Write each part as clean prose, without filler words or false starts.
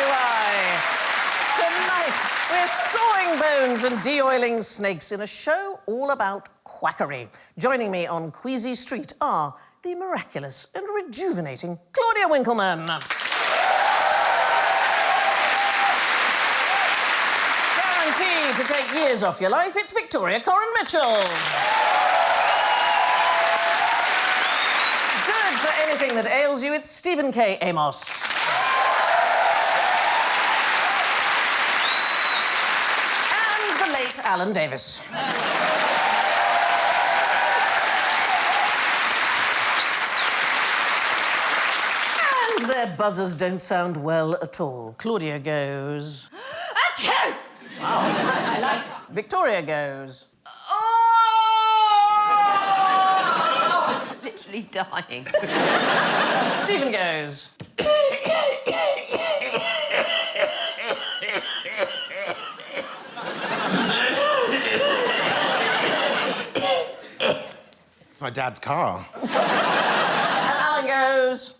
do I. Tonight, we're sawing bones and de-oiling snakes in a show all about quackery. Joining me on Queasy Street are the miraculous and rejuvenating Claudia Winkleman. Guaranteed to take years off your life, it's Victoria Coren Mitchell. Good for anything that ails you, it's Stephen K. Amos. And the late Alan Davis. And their buzzers don't sound well at all. Claudia goes... Achoo! Wow. I like... Victoria goes... Oh! Literally dying. Stephen goes... It's my dad's car. And Alan goes...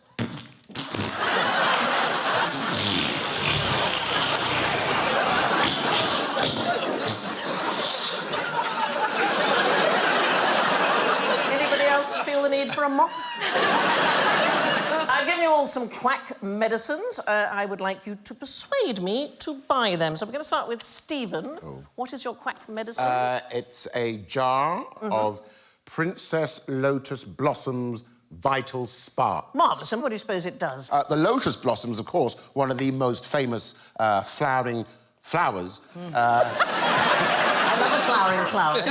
Anybody else feel the need for a mop? I've given you all some quack medicines. I would like you to persuade me to buy them. So we're going to start with Stephen. Oh. What is your quack medicine? It's a jar of Princess Lotus Blossom's Vital Spark. Marvellous. And what do you suppose it does? The lotus blossoms, of course, one of the most famous flowering flowers. I love a flowering flower.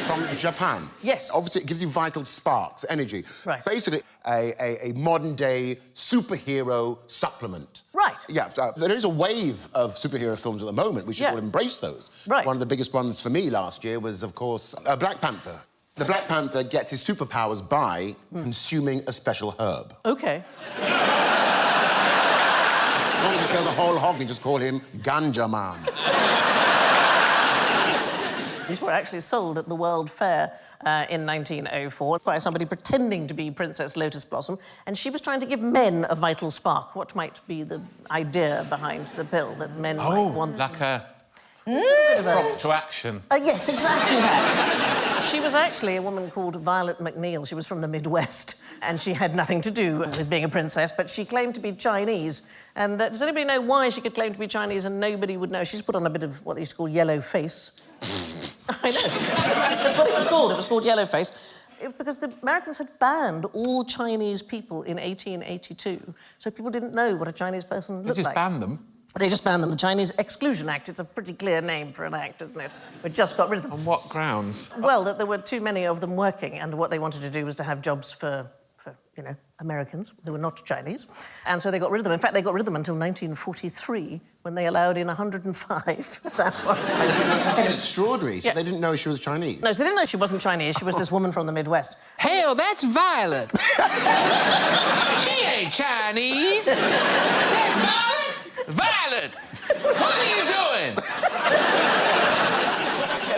From Japan. Yes. Obviously, it gives you vital sparks, energy. Right. Basically, a modern-day superhero supplement. Right. Yeah, there is a wave of superhero films at the moment. We should all embrace those. Right. One of the biggest ones for me last year was, of course, Black Panther. The Black Panther gets his superpowers by consuming a special herb. OK. Don't just go the whole hog and just call him Ganja Man. These were actually sold at the World Fair in 1904 by somebody pretending to be Princess Lotus Blossom, and she was trying to give men a vital spark. What might be the idea behind the pill that men might want? Like a prompt to action. Yes, exactly that. She was actually a woman called Violet McNeil. She was from the Midwest, and she had nothing to do with being a princess, but she claimed to be Chinese. And does anybody know why she could claim to be Chinese and nobody would know? She's put on a bit of what they used to call yellow face. I know. That's what it was called. It was called yellow face. Because the Americans had banned all Chinese people in 1882, so people didn't know what a Chinese person looked like. They just banned them? They just banned them. The Chinese Exclusion Act. It's a pretty clear name for an act, isn't it? We just got rid of them. On what grounds? Well, that there were too many of them working, and what they wanted to do was to have jobs for you know, Americans who were not Chinese. And so they got rid of them. In fact, they got rid of them until 1943, when they allowed in 105. That's extraordinary. So they didn't know she was Chinese? No, so they didn't know she wasn't Chinese. She was this woman from the Midwest. Hell, that's Violet. She ain't Chinese. That's Violet? Violet! What are you doing?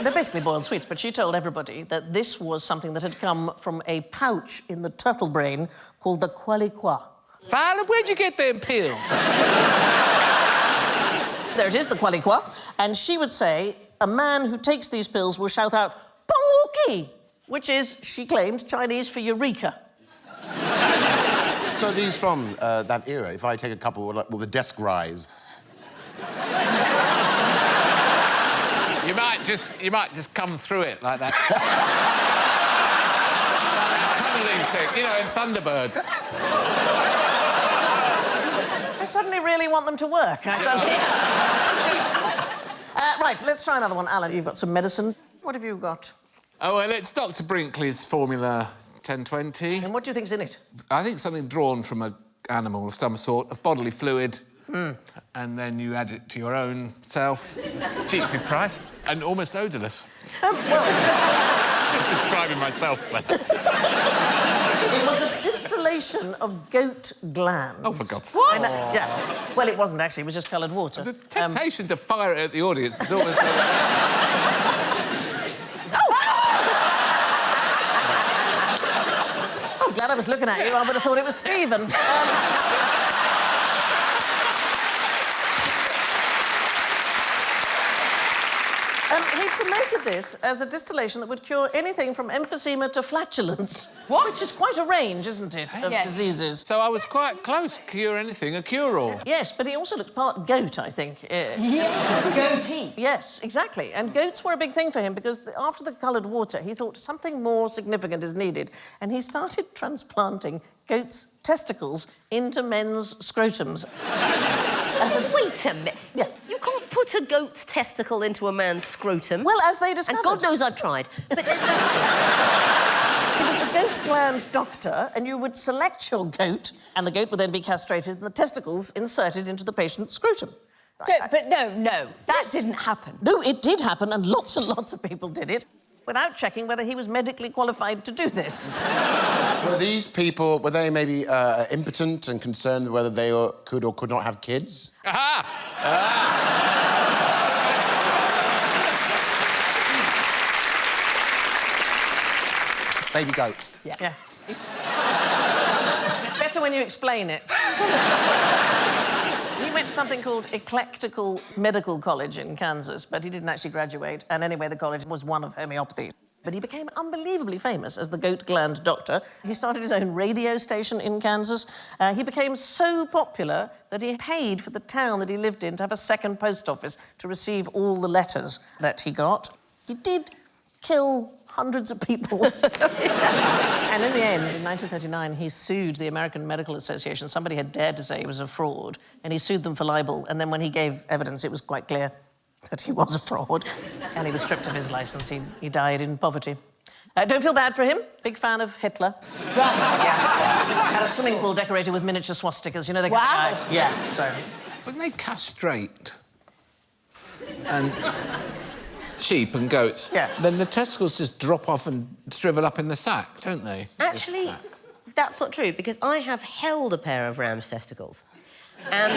They're basically boiled sweets, but she told everybody that this was something that had come from a pouch in the turtle brain called the quackery. Violet, where'd you get them pills? There it is, the quackery. And she would say, a man who takes these pills will shout out, "Pongwookie," which is, she claimed, Chinese for eureka. So these from that era, if I take a couple, will the desk rise? You might just come through it like that. Tunneling thing, you know, in Thunderbirds. I suddenly really want them to work. Right, let's try another one. Alan, you've got some medicine. What have you got? Oh, well, it's Dr. Brinkley's Formula 1020. And what do you think's in it? I think something drawn from an animal of some sort, of bodily fluid. And then you add it to your own self. Cheaply priced and almost odourless. Well... I'm describing myself there. It was a distillation of goat glands. Oh, for God's sake. What? Yeah. Well, it wasn't actually. It was just coloured water. The temptation to fire it at the audience is always... I'm glad I was looking at you. I would have thought it was Stephen. He promoted this as a distillation that would cure anything from emphysema to flatulence. What? Which is quite a range, isn't it, of Yes. diseases. So I was quite close. Cure anything, a cure-all. Yes, but he also looked part goat, I think. Yes, goatee. Yes, exactly. And goats were a big thing for him because after the coloured water, he thought something more significant is needed. And he started transplanting goats' testicles into men's scrotums. Wait a minute. Yeah. You can't put a goat's testicle into a man's scrotum. Well, as they discovered... And God knows I've tried. But He was the goat gland doctor, and you would select your goat, and the goat would then be castrated and the testicles inserted into the patient's scrotum. But no, that didn't happen. No, it did happen, and lots of people did it without checking whether he was medically qualified to do this. Were these people, were they maybe impotent and concerned whether they could or could not have kids? Aha! Baby goats. Yeah. It's better when you explain it. He went to something called Eclectical Medical College in Kansas, but he didn't actually graduate. And anyway, the college was one of homeopathy. But he became unbelievably famous as the goat gland doctor. He started his own radio station in Kansas. He became so popular that he paid for the town that he lived in to have a second post office to receive all the letters that he got. He did kill hundreds of people. And in the end, in 1939, he sued the American Medical Association. Somebody had dared to say he was a fraud, and he sued them for libel. And then when he gave evidence, it was quite clear that he was a fraud, and he was stripped of his licence. He died in poverty. Don't feel bad for him. Big fan of Hitler. Yeah. Had a swimming pool decorated with miniature swastikas. You know, they Wow. kind of, yeah, so... When they castrate and sheep and goats, Yeah. then the testicles just drop off and shrivel up in the sack, don't they? actually, that's not true, because I have held a pair of ram's testicles. And...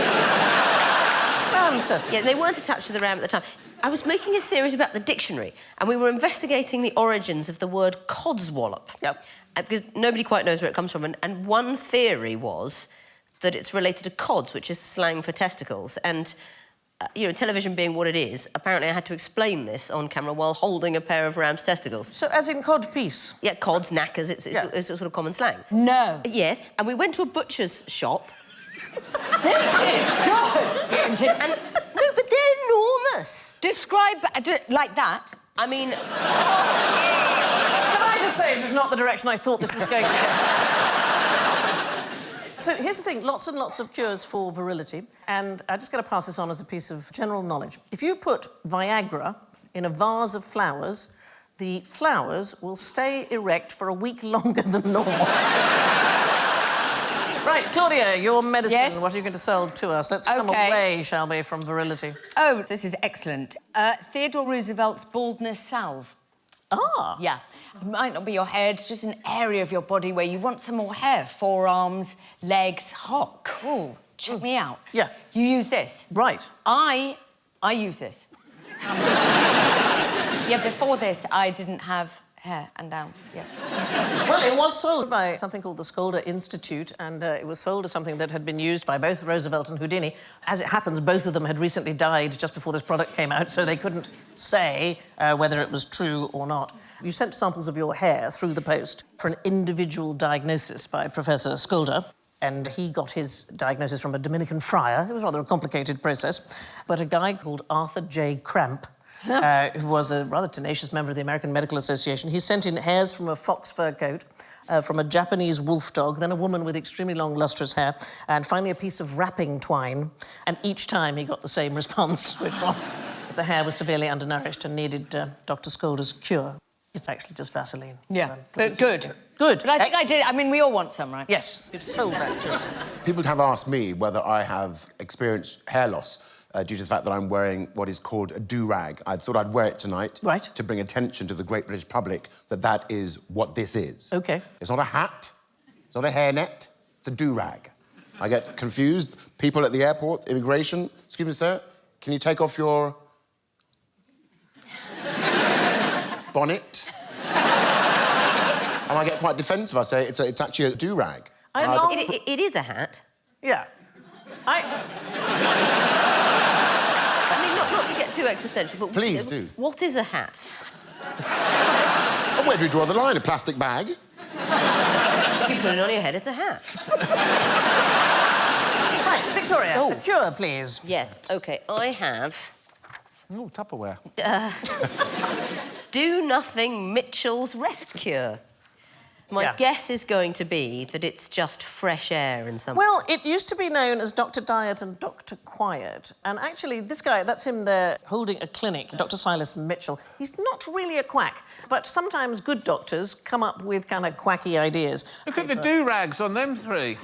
Ram's testicles. Yeah, they weren't attached to the ram at the time. I was making a series about the dictionary, and we were investigating the origins of the word codswallop. Yep. Because nobody quite knows where it comes from, and one theory was that it's related to cods, which is slang for testicles, and... you know, television being what it is, apparently I had to explain this on camera while holding a pair of ram's testicles. So, as in codpiece? Yeah, cods, knackers, it's Yeah. a sort of common slang. No. Yes, and we went to a butcher's shop. This is good. And, no, but they're enormous. Describe like that. I mean... Can I just say this is not the direction I thought this was going to go? So here's the thing, lots and lots of cures for virility, and I'm just going to pass this on as a piece of general knowledge. If you put Viagra in a vase of flowers, the flowers will stay erect for a week longer than normal. Right, Claudia, your medicine, Yes? what are you going to sell to us? Let's come OK. away, shall we, from virility. Oh, this is excellent. Theodore Roosevelt's baldness salve. Ah. Yeah. It might not be your head, just an area of your body where you want some more hair. Forearms, legs. Hot, cool. Check me out. Yeah. You use this. Right. I use this. Yeah, before this, I didn't have hair and down. Yeah. Well, it was sold by something called the Skolder Institute, and it was sold as something that had been used by both Roosevelt and Houdini. As it happens, both of them had recently died just before this product came out, so they couldn't say whether it was true or not. You sent samples of your hair through the post for an individual diagnosis by Professor Skolder, and he got his diagnosis from a Dominican friar. It was rather a complicated process, but a guy called Arthur J. Cramp, who was a rather tenacious member of the American Medical Association. He sent in hairs from a fox fur coat, from a Japanese wolf dog, then a woman with extremely long, lustrous hair, and finally a piece of wrapping twine. And each time he got the same response, which was that the hair was severely undernourished and needed Dr. Skolder's cure. It's actually just Vaseline. Yeah, but good. Good. But I think I did. I mean, we all want some, right? Yes, you've sold that to us. People have asked me whether I have experienced hair loss due to the fact that I'm wearing what is called a do-rag. I thought I'd wear it tonight Right. to bring attention to the great British public that that is what this is. OK. It's not a hat, it's not a hairnet, it's a do-rag. I get confused. People at the airport, immigration, excuse me, sir, can you take off your bonnet? And I get quite defensive. I say it's actually a do-rag. It is a hat. Yeah. I mean, not to get too existential, but... Please do. What is a hat? And where do we draw the line? A plastic bag? If you put it on your head, it's a hat. Right, Victoria, Oh. a cure, please. Yes, OK, I have... Oh, Tupperware. Do Nothing Mitchell's Rest Cure. My Yeah. guess is going to be that it's just fresh air in some... Well, it used to be known as Dr. Diet and Dr. Quiet. And actually, this guy, that's him there holding a clinic, Dr. Silas Mitchell. He's not really a quack, but sometimes good doctors come up with kind of quacky ideas. Look at the do-rags on them three.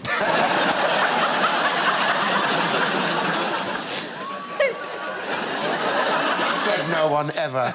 Said no one ever.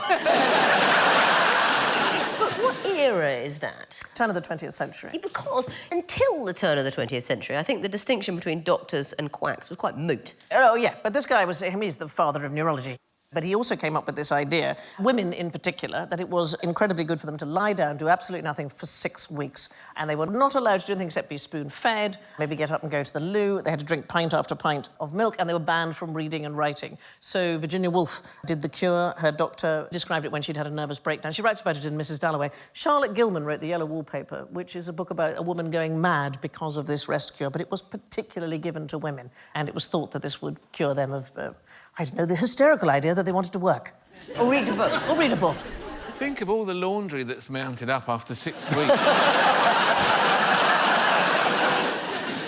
But what era is that? Turn of the 20th century. Because until the turn of the 20th century, I think the distinction between doctors and quacks was quite moot. Oh, yeah, but this guy was, he's the father of neurology. But he also came up with this idea, women in particular, that it was incredibly good for them to lie down, do absolutely nothing for 6 weeks. And they were not allowed to do anything except be spoon-fed, maybe get up and go to the loo. They had to drink pint after pint of milk, and they were banned from reading and writing. So Virginia Woolf did the cure. Her doctor described it when she'd had a nervous breakdown. She writes about it in Mrs. Dalloway. Charlotte Gilman wrote The Yellow Wallpaper, which is a book about a woman going mad because of this rest cure, but it was particularly given to women, and it was thought that this would cure them of... I don't know, the hysterical idea that they wanted to work. Or read a book. Or read a book. Think of all the laundry that's mounted up after 6 weeks.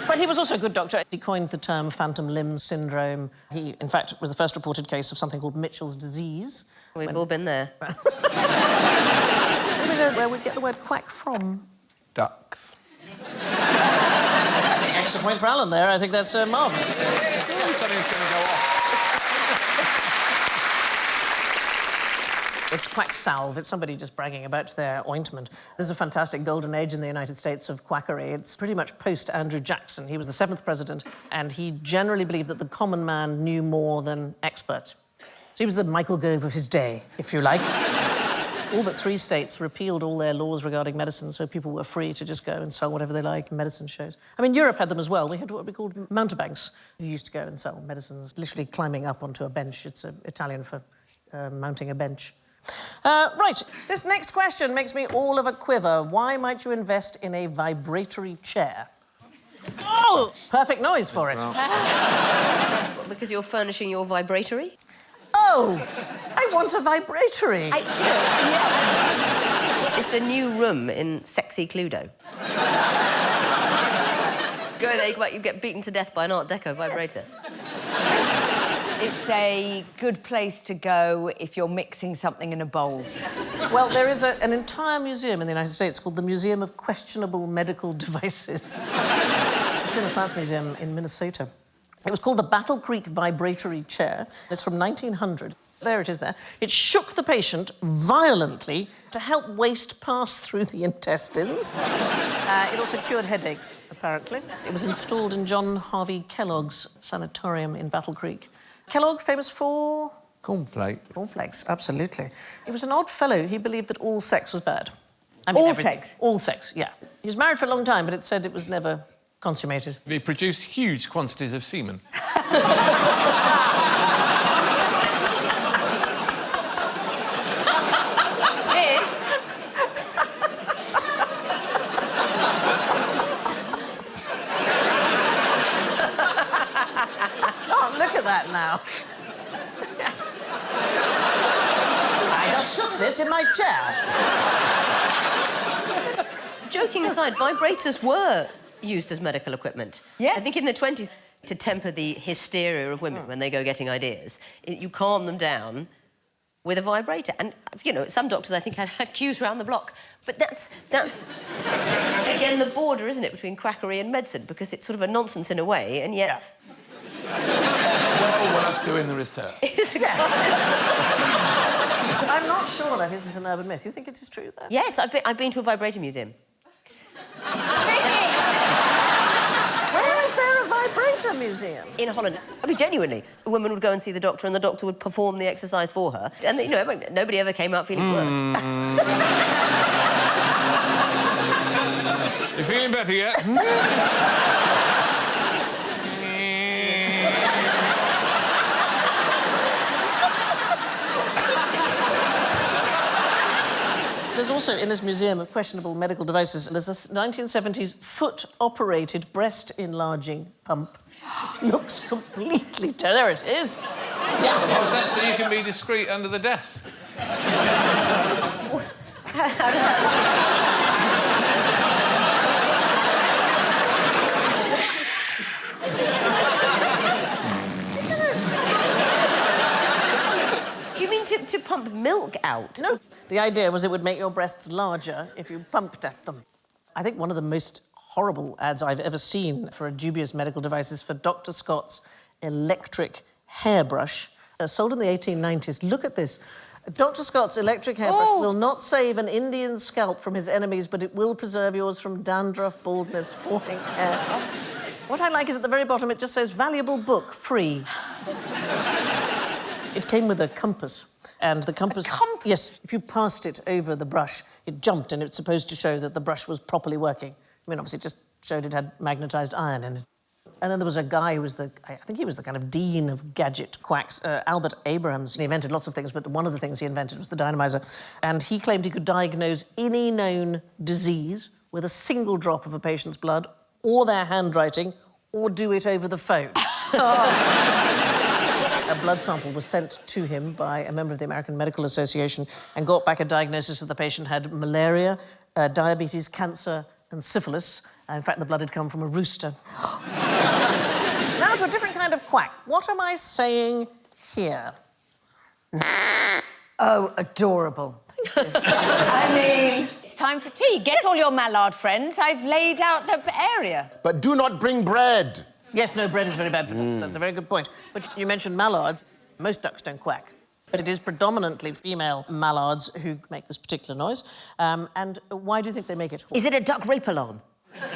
But he was also a good doctor. He coined the term phantom limb syndrome. He, in fact, was the first reported case of something called Mitchell's disease. We've all been there. Maybe know where we get the word quack from. Ducks. Extra point for Alan there. I think that's marvellous. Something's going to go off. It's quack salve. It's somebody just bragging about their ointment. There's a fantastic golden age in the United States of quackery. It's pretty much post-Andrew Jackson. He was the 7th president, and he generally believed that the common man knew more than experts. So he was the Michael Gove of his day, if you like. All but 3 states repealed all their laws regarding medicine, so people were free to just go and sell whatever they like in medicine shows. I mean, Europe had them as well. We had what we called mountebanks, who used to go and sell medicines, literally climbing up onto a bench. It's Italian for mounting a bench. Right, this next question makes me all of a quiver. Why might you invest in a vibratory chair? Oh! Perfect noise for it. Because you're furnishing your vibratory? Oh! I want a vibratory. Yeah. It's a new room in sexy Cluedo. Go there, you get beaten to death by an Art Deco vibrator. It's a good place to go if you're mixing something in a bowl. Well, there is an entire museum in the United States called the Museum of Questionable Medical Devices. It's in a science museum in Minnesota. It was called the Battle Creek Vibratory Chair. It's from 1900. There it is there. It shook the patient violently to help waste pass through the intestines. It also cured headaches, apparently. It was installed in John Harvey Kellogg's sanatorium in Battle Creek. Kellogg, famous for... Cornflakes. Cornflakes, absolutely. He was an odd fellow. He believed that all sex was bad. I mean, All everything. sex? All sex, yeah. He was married for a long time, but it said it was never consummated. They produce huge quantities of semen. Oh, look at that now. I just shook this in my chair. Joking aside, vibrators were used as medical equipment. Yes. I think in the 20s, to temper the hysteria of women when they go getting ideas, you calm them down with a vibrator. And, you know, some doctors, I think, had queues around the block. But that's again, the border, isn't it, between quackery and medicine, because it's sort of a nonsense in a way, and yet... Well worth doing the research. I'm not sure that isn't an urban myth. You think it is true, though? Yes, I've been to a vibrator museum. Where is there a vibrator museum? In Holland. I mean, genuinely, a woman would go and see the doctor, and the doctor would perform the exercise for her. And, you know, nobody ever came out feeling worse. You feeling better yet? There's also, in this museum of questionable medical devices, there's a 1970s foot-operated breast-enlarging pump. It looks completely... There it is. Yeah. What was that, so you can be discreet under the desk? Do you mean to pump milk out? No. The idea was it would make your breasts larger if you pumped at them. I think one of the most horrible ads I've ever seen for a dubious medical device is for Dr. Scott's electric hairbrush, sold in the 1890s. Look at this. Dr. Scott's electric hairbrush will not save an Indian's scalp from his enemies, but it will preserve yours from dandruff, baldness, falling hair. What I like is at the very bottom it just says, valuable book, free. It came with a compass. And the compass... A compass? Yes, if you passed it over the brush, it jumped and it's supposed to show that the brush was properly working. I mean, obviously, it just showed it had magnetised iron in it. And then there was a guy who was I think he was the kind of dean of gadget quacks, Albert Abrams. He invented lots of things, but one of the things he invented was the dynamizer. And he claimed he could diagnose any known disease with a single drop of a patient's blood or their handwriting or do it over the phone. A blood sample was sent to him by a member of the American Medical Association and got back a diagnosis that the patient had malaria, diabetes, cancer and syphilis. In fact, the blood had come from a rooster. Now to a different kind of quack. What am I saying here? Oh, adorable. I mean, it's time for tea. Get all your mallard friends. I've laid out the area. But do not bring bread. Yes, no, bread is very bad for ducks. That's a very good point. But you mentioned mallards. Most ducks don't quack. But it is predominantly female mallards who make this particular noise. And why do you think they make it? Is it a duck rape alarm? Because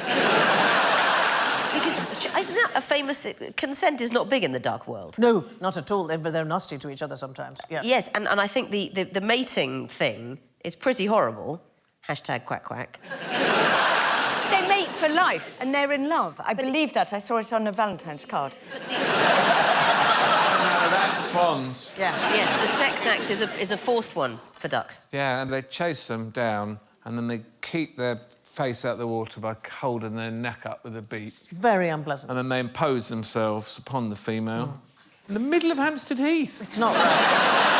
isn't that a famous... Consent is not big in the duck world. No, not at all. They're nasty to each other sometimes. Yeah. Yes, and I think the mating thing is pretty horrible. Hashtag quack quack. They mate for life, and they're in love. I believe that. I saw it on a Valentine's card. No, that's swans. Yeah. Yes, the sex act is a forced one for ducks. Yeah, and they chase them down, and then they keep their face out the water by holding their neck up with a beak. Very unpleasant. And then they impose themselves upon the female. In the middle of Hampstead Heath. It's not right.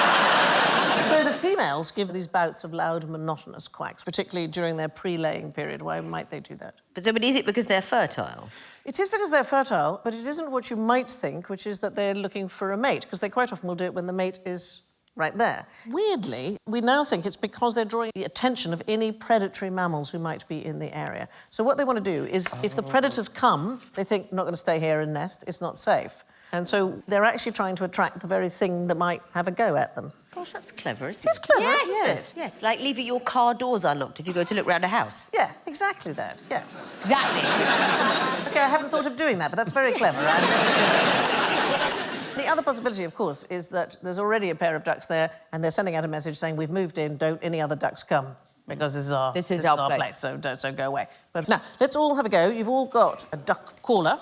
So the females give these bouts of loud, monotonous quacks, particularly during their pre-laying period. Why might they do that? But is it because they're fertile? It is because they're fertile, but it isn't what you might think, which is that they're looking for a mate, because they quite often will do it when the mate is right there. Weirdly, we now think it's because they're drawing the attention of any predatory mammals who might be in the area. So what they want to do is, if the predators come, they think, not going to stay here and nest, it's not safe. And so they're actually trying to attract the very thing that might have a go at them. Gosh, that's clever, isn't It is clever, yes, isn't yes, it? yes, like leaving your car doors unlocked if you go to look round a house. Yeah, exactly that, yeah. Exactly. OK, I haven't thought of doing that, but that's very clever. The other possibility, of course, is that there's already a pair of ducks there and they're sending out a message saying, we've moved in, don't any other ducks come, because this is our place, so go away. But now, let's all have a go. You've all got a duck caller.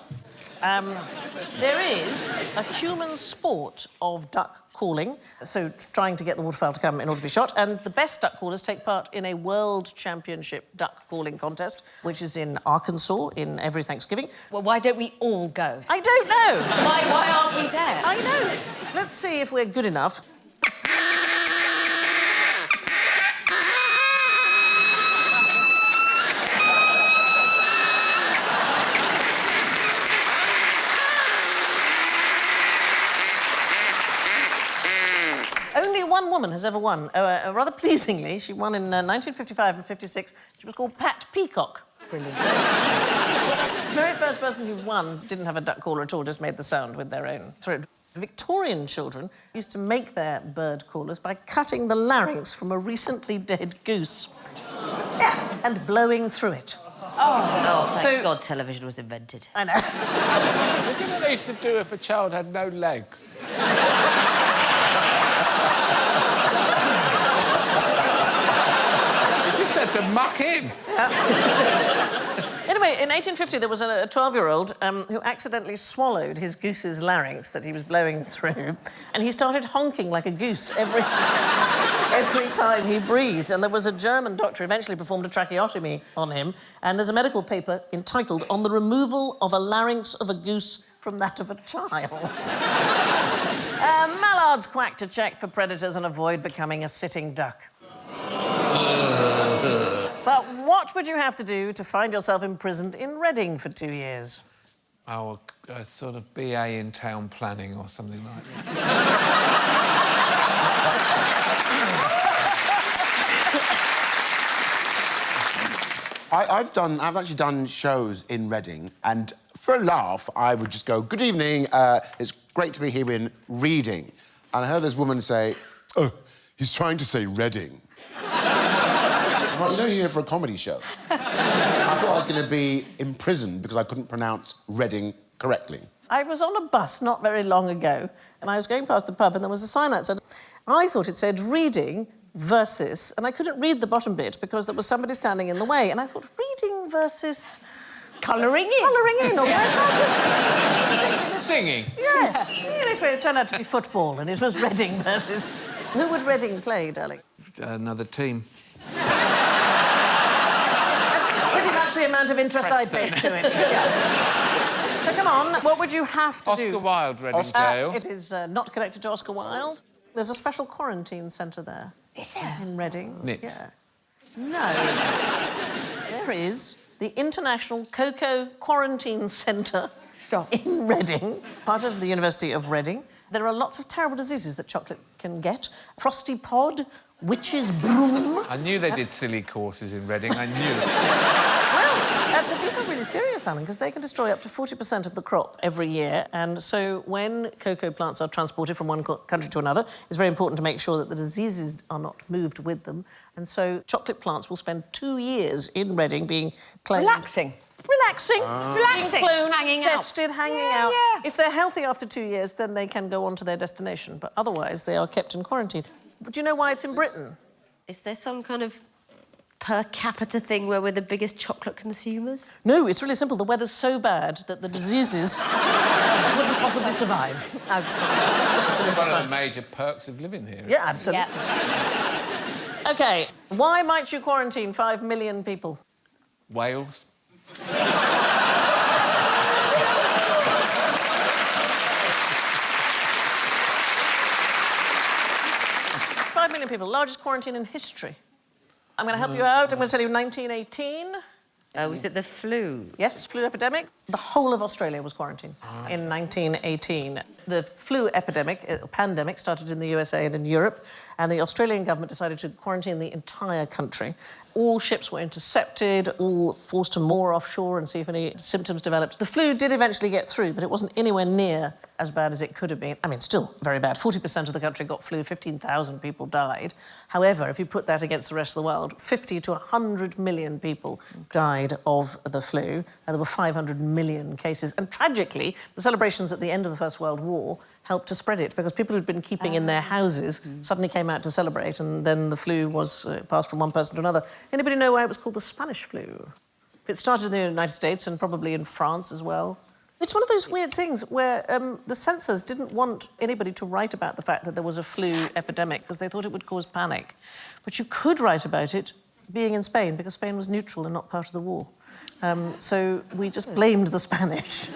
There is a human sport of duck calling, so trying to get the waterfowl to come in order to be shot, and the best duck callers take part in a World Championship duck calling contest, which is in Arkansas in every Thanksgiving. Well, why don't we all go? I don't know. Why aren't we there? I know. Let's see if we're good enough. Only one woman has ever won. Rather pleasingly, she won in 1955 and 56. She was called Pat Peacock. Brilliant. The very first person who won didn't have a duck caller at all, just made the sound with their own throat. Victorian children used to make their bird callers by cutting the larynx from a recently dead goose. Yeah, and blowing through it. Oh, thank God television was invented. I know. Look at what they used to do if a child had no legs. You just had to muck in. Anyway, in 1850, there was a 12-year-old who accidentally swallowed his goose's larynx that he was blowing through, and he started honking like a goose every... every time he breathed. And there was a German doctor who eventually performed a tracheotomy on him, and there's a medical paper entitled On the Removal of a Larynx of a Goose from That of a Child. Mallards quack to check for predators and avoid becoming a sitting duck. But what would you have to do to find yourself imprisoned in Reading for 2 years? Oh, a sort of BA in town planning or something like that. I've actually done shows in Reading, and for a laugh, I would just go, "Good evening, it's great to be here in Reading." And I heard this woman say, "Oh, he's trying to say Reading." Well, you know, you're here for a comedy show. I thought I was going to be imprisoned because I couldn't pronounce Reading correctly. I was on a bus not very long ago, and I was going past a pub, and there was a sign outside. I thought it said reading versus, and I couldn't read the bottom bit because there was somebody standing in the way, and I thought, reading versus... Colouring in. Colouring in, or Singing? Yes. Anyway, it turned out to be football, and it was Reading versus... Who would Reading play, darling? Another team. Pretty much the amount of interest I paid to it. Yeah. So come on, what would you have to do? Oscar Wilde, Reading Jail. It is not connected to Oscar Wilde. There's a special quarantine centre there. Is there? In Reading. Nits. Yeah. No. There is the International Cocoa Quarantine Centre. Stop. In Reading, part of the University of Reading. There are lots of terrible diseases that chocolate can get. Frosty pod, witch's broom. I knew they did silly courses in Reading, I knew it. Well, but these are really serious, Alan, because they can destroy up to 40% of the crop every year. And so when cocoa plants are transported from one country to another, it's very important to make sure that the diseases are not moved with them. And so chocolate plants will spend 2 years in Reading being cloned. Relaxing. Relaxing. Relaxing. Being cloned, Hanging out. tested, hanging out. Yeah. If they're healthy after 2 years, then they can go on to their destination. But otherwise, they are kept in quarantine. But do you know why it's in Britain? Is there some kind of per capita thing where we're the biggest chocolate consumers? No, it's really simple. The weather's so bad that the diseases wouldn't possibly survive out. It's one of the major perks of living here. Yeah, absolutely. Yeah. OK, why might you quarantine 5 million people? Wales. 5 million people, largest quarantine in history. I'm going to help you out. I'm going to tell you 1918. Was it the flu? Yes, flu epidemic. The whole of Australia was quarantined in 1918. The flu epidemic, pandemic, started in the USA and in Europe, and the Australian government decided to quarantine the entire country. All ships were intercepted, all forced to moor offshore and see if any symptoms developed. The flu did eventually get through, but it wasn't anywhere near as bad as it could have been. I mean, still very bad. 40% of the country got flu, 15,000 people died. However, if you put that against the rest of the world, 50 to 100 million people died of the flu, and there were 500 million cases. And tragically, the celebrations at the end of the First World War helped to spread it, because people who'd been keeping in their houses suddenly came out to celebrate, and then the flu was passed from one person to another. Anybody know why it was called the Spanish flu? It started in the United States and probably in France as well. It's one of those weird things where the censors didn't want anybody to write about the fact that there was a flu epidemic because they thought it would cause panic. But you could write about it being in Spain, because Spain was neutral and not part of the war. So we just blamed the Spanish.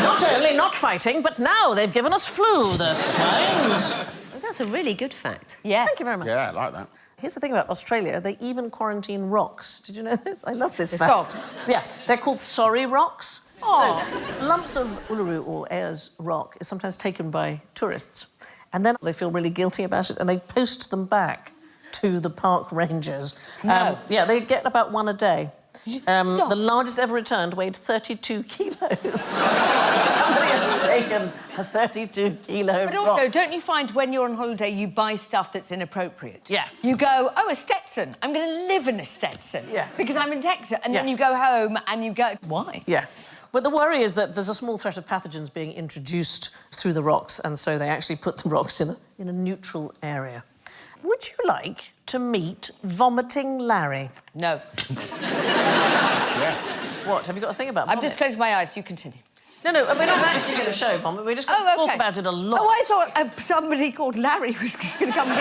Not only not fighting, but now they've given us flu, the swines. That's a really good fact. Yeah. Thank you very much. Yeah, I like that. Here's the thing about Australia, they even quarantine rocks. Did you know this? I love this fact. Yeah, they're called sorry rocks. Oh. So, lumps of Uluru or Ayers rock is sometimes taken by tourists, and then they feel really guilty about it and they post them back to the park rangers. No. Yeah, they get about one a day. The largest ever returned weighed 32 kilos. Somebody has taken a 32-kilo But also, don't you find when you're on holiday you buy stuff that's inappropriate? Yeah. You go, oh, a Stetson. I'm going to live in a Stetson. Yeah. Because I'm in Texas. And then Yeah. you go home and you go, why? Yeah. But the worry is that there's a small threat of pathogens being introduced through the rocks, and so they actually put the rocks in a neutral area. Would you like to meet Vomiting Larry? No. Yes. What? Have you got a thing about vomit? I've just closed my eyes. You continue. No, we're not actually going to show vomit. We're just going to talk about it a lot. Oh, I thought somebody called Larry was just going to come and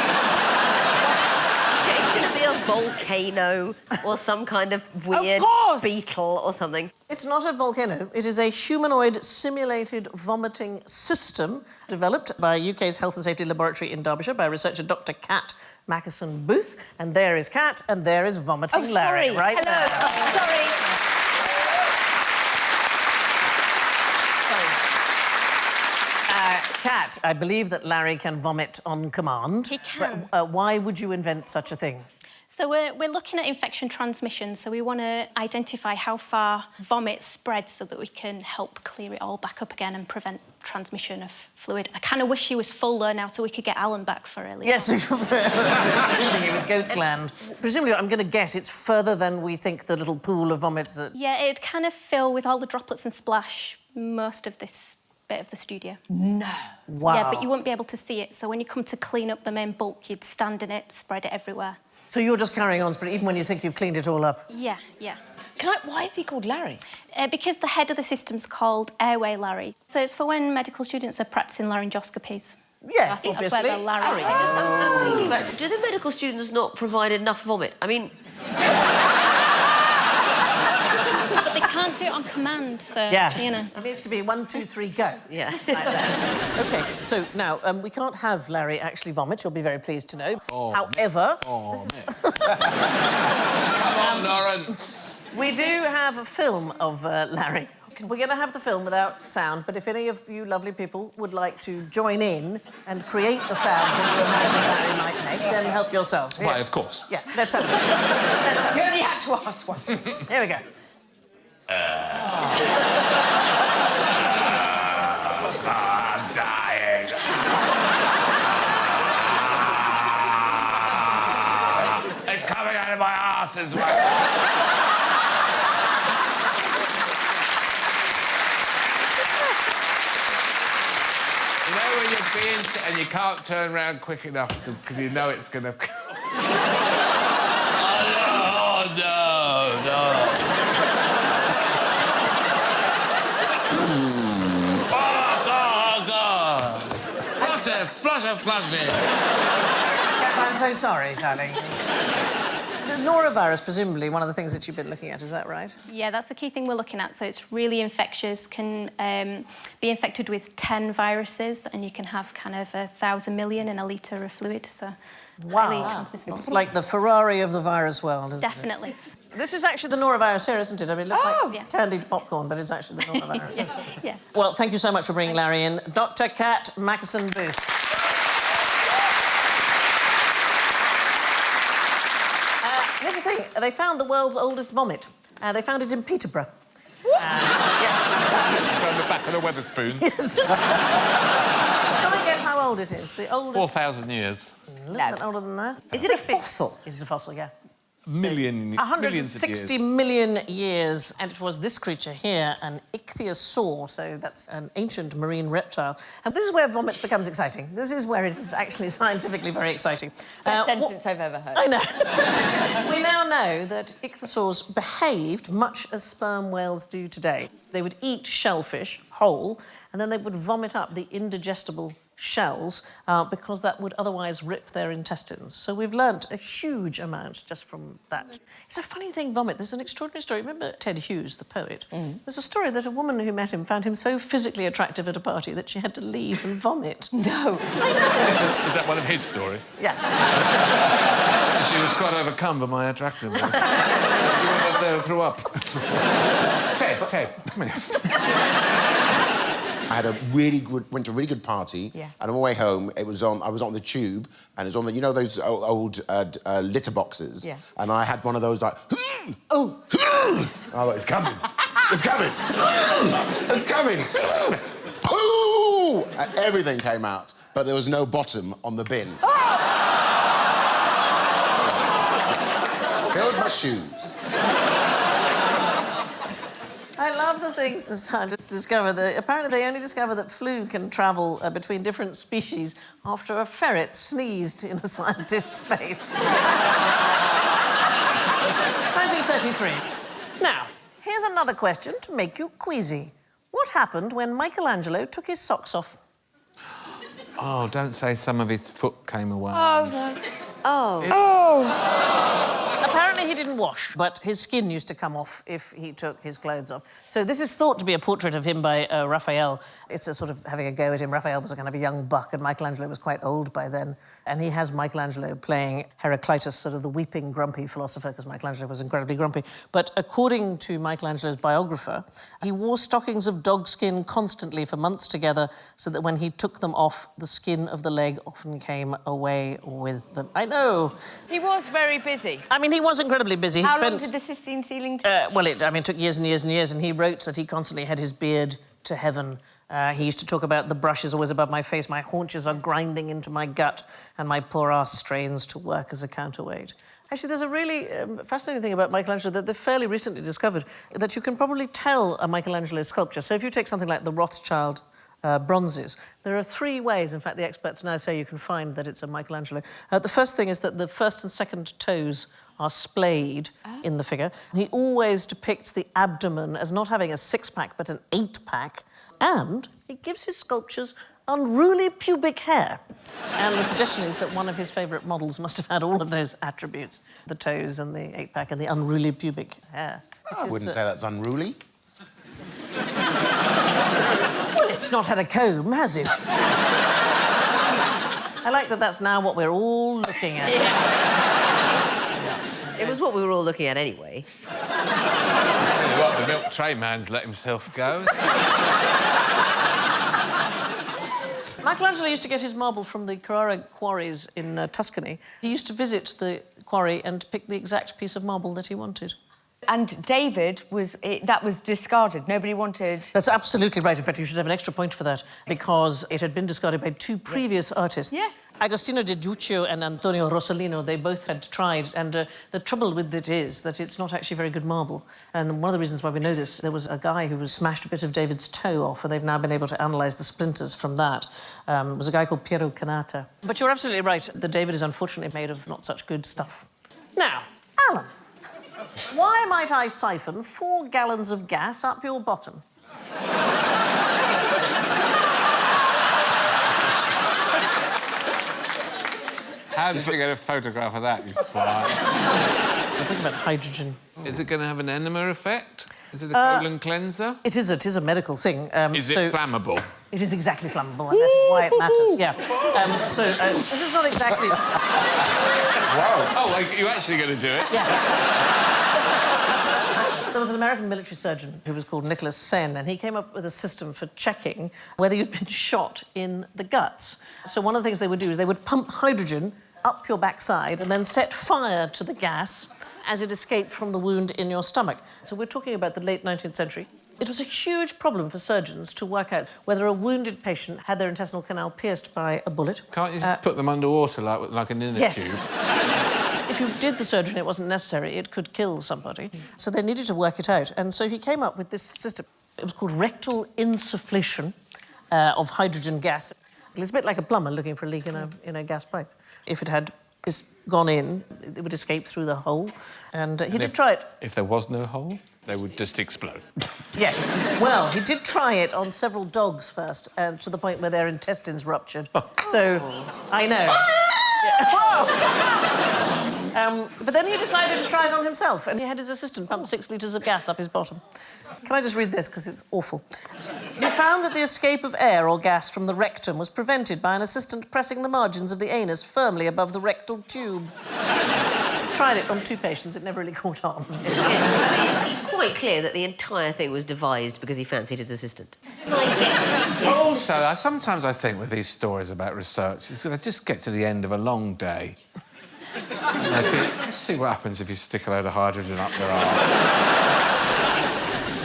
a volcano or some kind of weird beetle or something. It's not a volcano. It is a humanoid simulated vomiting system developed by UK's Health and Safety Laboratory in Derbyshire by researcher Dr. Kat Mackerson-Booth. And there is Kat, and there is vomiting Larry. Right Hello. there. Sorry. Kat, I believe that Larry can vomit on command. He can. Why would you invent such a thing? So we're looking at infection transmission, so we want to identify how far vomit spreads so that we can help clear it all back up again and prevent transmission of fluid. I kind of wish he was full there now so we could get Alan back for earlier. Yes, shooting you with goat gland. Presumably, I'm going to guess it's further than we think the little pool of vomit that... Yeah, it'd kind of fill with all the droplets and splash most of this bit of the studio. No. Wow. Yeah, but you wouldn't be able to see it, so when you come to clean up the main bulk, you'd stand in it, spread it everywhere. So you're just carrying on, but even when you think you've cleaned it all up? Yeah, yeah. Why is he called Larry? Because the head of the system's called Airway Larry. So it's for when medical students are practising laryngoscopies. Yeah, so I think obviously. that's where the Larry... I'm thinking about, do the medical students not provide enough vomit? I mean... But they can't do it on command, so, you know. It needs to be 1, 2, 3, go. Yeah. Like that. OK, so now, we can't have Larry actually vomit, you'll be very pleased to know. However... Come on, Lawrence. We do have a film of Larry. We're going to have the film without sound, but if any of you lovely people would like to join in and create the sounds that you imagine Larry might make, then help yourselves. Here. Why, of course. Yeah, let's have it. You only had to ask one. Here we go. I'm dying. It's coming out of my arse as well. You know when you're being... and you can't turn around quick enough because you know it's going to... Oh, no. Flush me. Yes, I'm so sorry, darling. The norovirus, presumably, one of the things that you've been looking at, is that right? Yeah, that's the key thing we're looking at. So it's really infectious, can be infected with 10 viruses, and you can have kind of 1,000 million in a litre of fluid, so highly transmissible. It's like the Ferrari of the virus world, isn't Definitely. it? This is actually the norovirus here, isn't it? I mean, it looks like yeah. candied popcorn, but it's actually the norovirus. Yeah. Well, thank you so much for bringing Larry in. Dr. Kat Mackerson-Booth. Here's the thing. They found the world's oldest vomit. They found it in Peterborough. Around the back of the Weatherspoon. Yes. Can I guess how old it is? The oldest... 4,000 years. A little bit older than that. Is it a fossil? It is a fossil, yeah. Millions of 160 years. million years. And it was this creature here, an ichthyosaur, so that's an ancient marine reptile. And this is where vomit becomes exciting. This is where it is actually scientifically very exciting. Best sentence I've ever heard. I know. We now know that ichthyosaurs behaved much as sperm whales do today. They would eat shellfish whole, and then they would vomit up the indigestible shells because that would otherwise rip their intestines. So we've learnt a huge amount just from that. It's a funny thing, vomit. There's an extraordinary story. Remember Ted Hughes, the poet? There's a story that a woman who met him found him so physically attractive at a party that she had to leave and vomit. No. I know. Is that one of his stories? Yeah. She was quite overcome by my attractiveness. She went up there and threw up. Ted, come here. I had went to a really good party, and on my way home, I was on the tube, and it was on the, you know, those old litter boxes, and I had one of those like, oh, I thought, it's coming, it's coming, it's coming, ooh, and everything came out, but there was no bottom on the bin. Filled my shoes. I love the things the scientists discover. Apparently, they only discover that flu can travel between different species after a ferret sneezed in a scientist's face. 1933. Now, here's another question to make you queasy. What happened when Michelangelo took his socks off? Oh, don't say some of his foot came away. Oh, no. Oh. Oh! Apparently he didn't wash, but his skin used to come off if he took his clothes off. So this is thought to be a portrait of him by Raphael. It's a sort of having a go at him. Raphael was a kind of a young buck, and Michelangelo was quite old by then. And he has Michelangelo playing Heraclitus, sort of the weeping, grumpy philosopher, because Michelangelo was incredibly grumpy. But according to Michelangelo's biographer, he wore stockings of dog skin constantly for months together, so that when he took them off, the skin of the leg often came away with them. I know. He was very busy. I mean, he was incredibly busy. How long did the Sistine ceiling take? Well, it took years and years and years, and he wrote that he constantly had his beard to heaven. He used to talk about the brush is always above my face, my haunches are grinding into my gut, and my poor ass strains to work as a counterweight. Actually, there's a really fascinating thing about Michelangelo that they've fairly recently discovered, that you can probably tell a Michelangelo sculpture. So if you take something like the Rothschild bronzes, there are 3 ways, in fact, the experts now say you can find that it's a Michelangelo. The first thing is that the first and second toes are splayed in the figure. He always depicts the abdomen as not having a 6-pack, but an 8-pack, and he gives his sculptures unruly pubic hair. And the suggestion is that one of his favourite models must have had all of those attributes, the toes and the 8-pack and the unruly pubic hair. I wouldn't say that's unruly. Well, it's not had a comb, has it? I like that that's now what we're all looking at. It was what we were all looking at anyway. What, the milk tray man's let himself go? Michelangelo used to get his marble from the Carrara quarries in Tuscany. He used to visit the quarry and pick the exact piece of marble that he wanted. And David that was discarded. Nobody wanted... That's absolutely right. In fact, you should have an extra point for that, because it had been discarded by 2 previous artists. Yes. Agostino de Duccio and Antonio Rossellino, they both had tried, and the trouble with it is that it's not actually very good marble. And one of the reasons why we know this, there was a guy who was smashed a bit of David's toe off, and they've now been able to analyse the splinters from that. It was a guy called Piero Canata. But you're absolutely right. The David is unfortunately made of not such good stuff. Now, Alan, why might I siphon 4 gallons of gas up your bottom? How did you get a photograph of that, you swine? We're talking about hydrogen. Is it going to have an enema effect? Is it a colon cleanser? It is a medical thing. Is it flammable? It is exactly flammable, and that's why it matters, yeah. This is not exactly... Wow. Oh, like, you're actually going to do it? Yeah. There was an American military surgeon who was called Nicholas Sen, and he came up with a system for checking whether you'd been shot in the guts. So one of the things they would do is they would pump hydrogen up your backside and then set fire to the gas as it escaped from the wound in your stomach. So we're talking about the late 19th century. It was a huge problem for surgeons to work out whether a wounded patient had their intestinal canal pierced by a bullet. Can't you just put them underwater like an inner tube? If you did the surgery and it wasn't necessary, it could kill somebody. So they needed to work it out. And so he came up with this system. It was called rectal insufflation of hydrogen gas. It's a bit like a plumber looking for a leak in a gas pipe. If it had gone in, it would escape through the hole. And he did try it. If there was no hole, they would just explode. Yes. Well, he did try it on several dogs first, to the point where their intestines ruptured. So, I know. But then he decided to try it on himself, and he had his assistant pump 6 litres of gas up his bottom. Can I just read this, because it's awful? He found that the escape of air or gas from the rectum was prevented by an assistant pressing the margins of the anus firmly above the rectal tube. Tried it on 2 patients, it never really caught on. It's quite clear that the entire thing was devised because he fancied his assistant. Also, sometimes I think with these stories about research, they just get to the end of a long day. And I think, let's see what happens if you stick a load of hydrogen up your arm.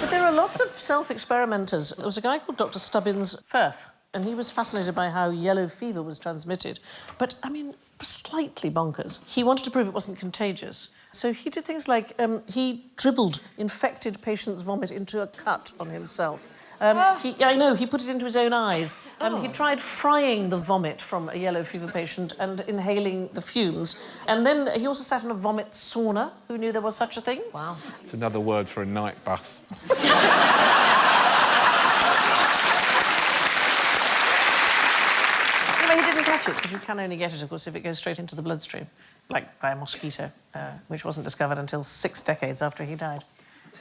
But there are lots of self-experimenters. There was a guy called Dr. Stubbins Firth, and he was fascinated by how yellow fever was transmitted. But, I mean, slightly bonkers. He wanted to prove it wasn't contagious. So he did things like he dribbled infected patients' vomit into a cut on himself. I know, he put it into his own eyes. He tried frying the vomit from a yellow fever patient and inhaling the fumes. And then he also sat in a vomit sauna. Who knew there was such a thing? Wow. It's another word for a night bus. he didn't catch it, because you can only get it, of course, if it goes straight into the bloodstream, like by a mosquito, which wasn't discovered until 6 decades after he died.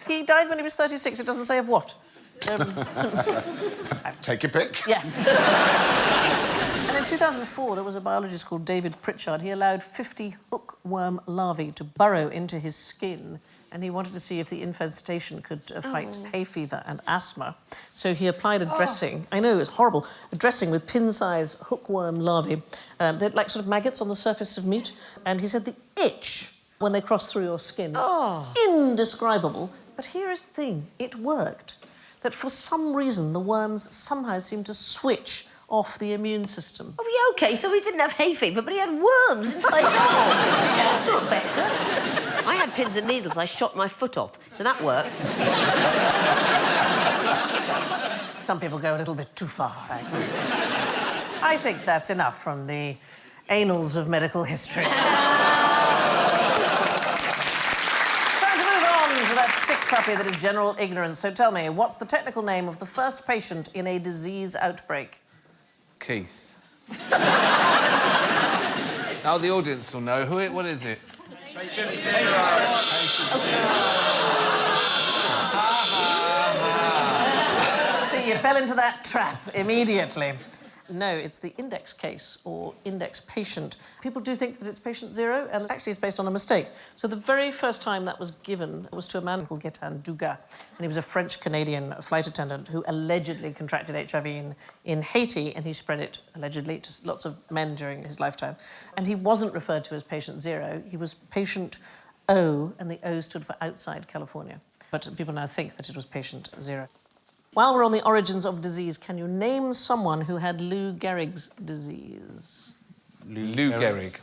He died when he was 36. It doesn't say of what. Take your pick. Yeah. And in 2004, there was a biologist called David Pritchard. He allowed 50 hookworm larvae to burrow into his skin, and he wanted to see if the infestation could fight hay fever and asthma. So he applied a dressing. I know, it was horrible. A dressing with pin-sized hookworm larvae. They're like sort of maggots on the surface of meat. And he said the itch when they cross through your skin is indescribable. But here is the thing, it worked. That for some reason, the worms somehow seemed to switch off the immune system. Oh, yeah, OK, so he didn't have hay fever, but he had worms inside the arm. That's not better. I had pins and needles. I shot my foot off, so that worked. Some people go a little bit too far, I think that's enough from the annals of medical history. That sick puppy that is general ignorance. So tell me, what's the technical name of the first patient in a disease outbreak? Keith. Oh, the audience will know. What is it? Patient See, you fell into that trap immediately. No, it's the index case or index patient. People do think that it's patient 0, and actually it's based on a mistake. So the very first time that was given was to a man called Dubious, and he was a French-Canadian flight attendant who allegedly contracted HIV in Haiti, and he spread it, allegedly, to lots of men during his lifetime. And he wasn't referred to as patient 0, he was patient O, and the O stood for outside California. But people now think that it was patient 0. While we're on the origins of disease, can you name someone who had Lou Gehrig's disease? Lou Gehrig.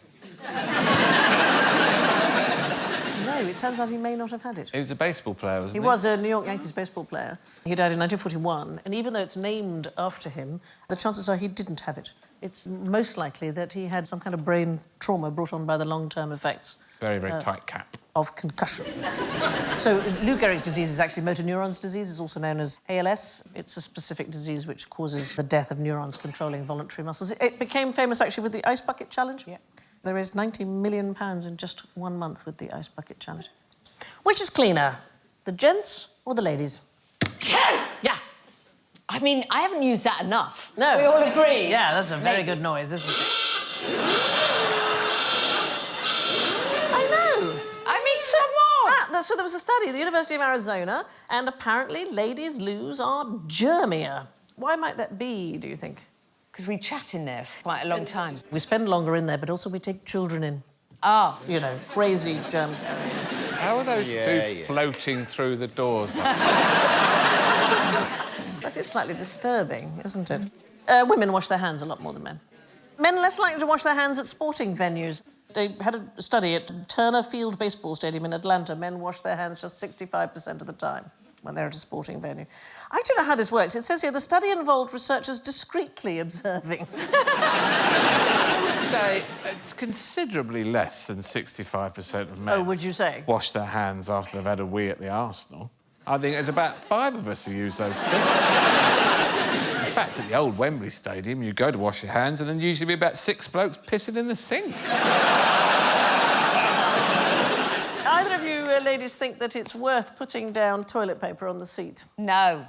No, it turns out he may not have had it. He was a baseball player, wasn't he? He was a New York Yankees baseball player. He died in 1941, and even though it's named after him, the chances are he didn't have it. It's most likely that he had some kind of brain trauma brought on by the long-term effects. Very, very tight cap. Of concussion. So Lou Gehrig's disease is actually motor neurons disease. It's also known as ALS. It's a specific disease which causes the death of neurons controlling voluntary muscles. It became famous actually with the Ice Bucket Challenge. Yeah. They raised £90 million in just 1 month with the Ice Bucket Challenge. Which is cleaner, the gents or the ladies? Yeah. I mean, I haven't used that enough. No. We all agree. Yeah, that's a very good noise, isn't it? So there was a study at the University of Arizona, and apparently ladies' loos are germier. Why might that be, do you think? Because we chat in there for quite a long time. We spend longer in there, but also we take children in. Oh. You know, crazy germ carriers. How are those two floating through the doors? That is slightly disturbing, isn't it? Women wash their hands a lot more than men. Men are less likely to wash their hands at sporting venues. They had a study at Turner Field Baseball Stadium in Atlanta. Men wash their hands just 65% of the time when they're at a sporting venue. I don't know how this works. It says here the study involved researchers discreetly observing. I would say it's considerably less than 65% of men. Oh, would you say? Wash their hands after they've had a wee at the Arsenal. I think there's about 5 of us who use those two. In fact, at the old Wembley Stadium, you go to wash your hands and then usually be about 6 blokes pissing in the sink. Either of you ladies think that it's worth putting down toilet paper on the seat? No.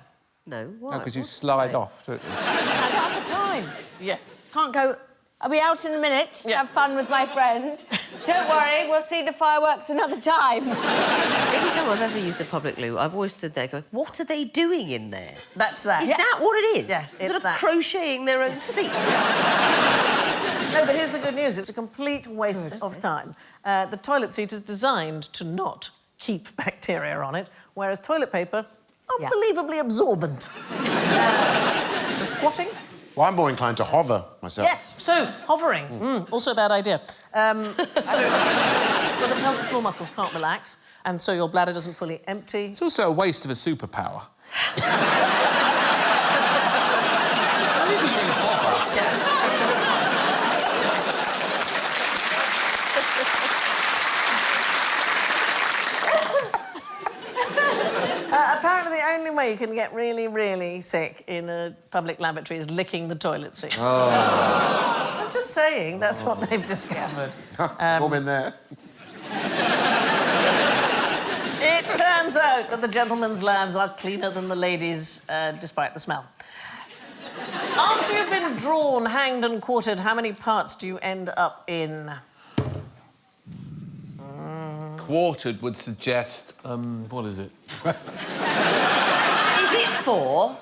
No, why? No, because you slide off, don't you? I don't have the time. Yeah. Can't go... I'll be out in a minute, have fun with my friends. Don't worry, we'll see the fireworks another time. Every time I've ever used a public loo, I've always stood there going, what are they doing in there? That's that. Is that what it is? Yeah, it's sort of that. crocheting their own seat. No, but here's the good news. It's a complete waste of time. The toilet seat is designed to not keep bacteria on it, whereas toilet paper, unbelievably absorbent. The squatting? Well, I'm more inclined to hover myself. Yeah, so, hovering. Also a bad idea. Well, the pelvic floor muscles can't relax, and so your bladder doesn't fully empty. It's also a waste of a superpower. Apparently, the only way you can get really, really sick in a public lavatory is licking the toilet seat. Oh. I'm just saying, that's what they've discovered. All been there. It turns out that the gentlemen's lavs are cleaner than the ladies', despite the smell. After you've been drawn, hanged and quartered, how many parts do you end up in? Quartered would suggest, what is it? Is it 4?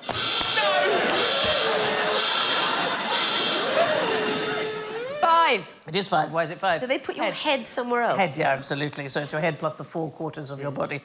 Five. It is 5. Why is it 5? Do they put your head somewhere else? Head, yeah, absolutely. So it's your head plus the 4 quarters of your body.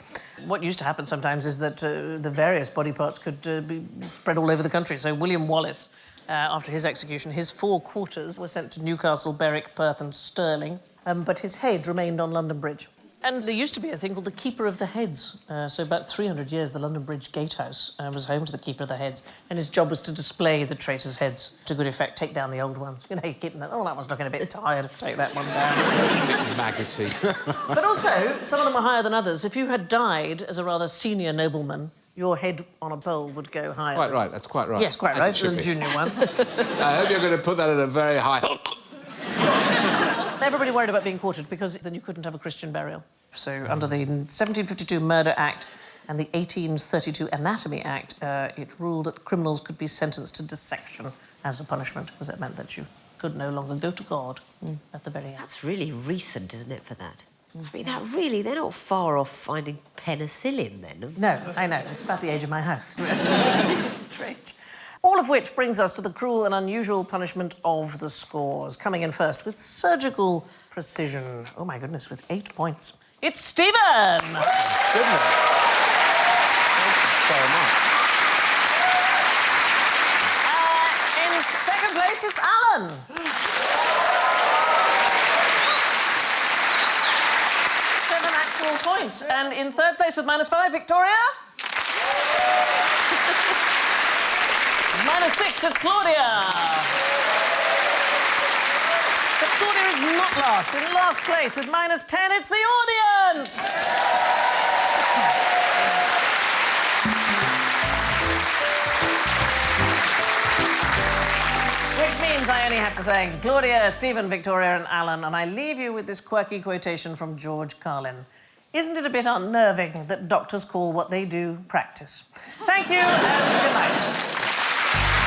What used to happen sometimes is that the various body parts could be spread all over the country. So William Wallace, after his execution, his 4 quarters were sent to Newcastle, Berwick, Perth and Stirling, but his head remained on London Bridge. And there used to be a thing called the Keeper of the Heads. So about 300 years, the London Bridge Gatehouse was home to the Keeper of the Heads, and his job was to display the traitors' heads to good effect, take down the old ones. You know, you're keeping that, oh, that one's looking a bit tired, take that one down. Maggoty. But also, some of them were higher than others. If you had died as a rather senior nobleman, your head on a pole would go higher. Quite right, that's quite right. Yes, quite right, the junior one. I hope you're going to put that at a very high... Everybody worried about being quartered because then you couldn't have a Christian burial. So under the 1752 Murder Act and the 1832 Anatomy Act, it ruled that criminals could be sentenced to dissection as a punishment, because it meant that you could no longer go to God at the very end. That's really recent, isn't it, for that? I mean, they're not far off finding penicillin, then. No, I know. It's about the age of my house. Strange. All of which brings us to the cruel and unusual punishment of the scores. Coming in first with surgical precision. Oh, my goodness, with 8 points. It's Stephen! Goodness. Thank you so much. In second place, it's Alan. 7 actual points. And in third place with -5, Victoria. -6, it's Claudia. But Claudia is not last. In last place with -10, it's the audience. Which means I only have to thank Claudia, Stephen, Victoria and Alan, and I leave you with this quirky quotation from George Carlin. Isn't it a bit unnerving that doctors call what they do practice? Thank you and good night.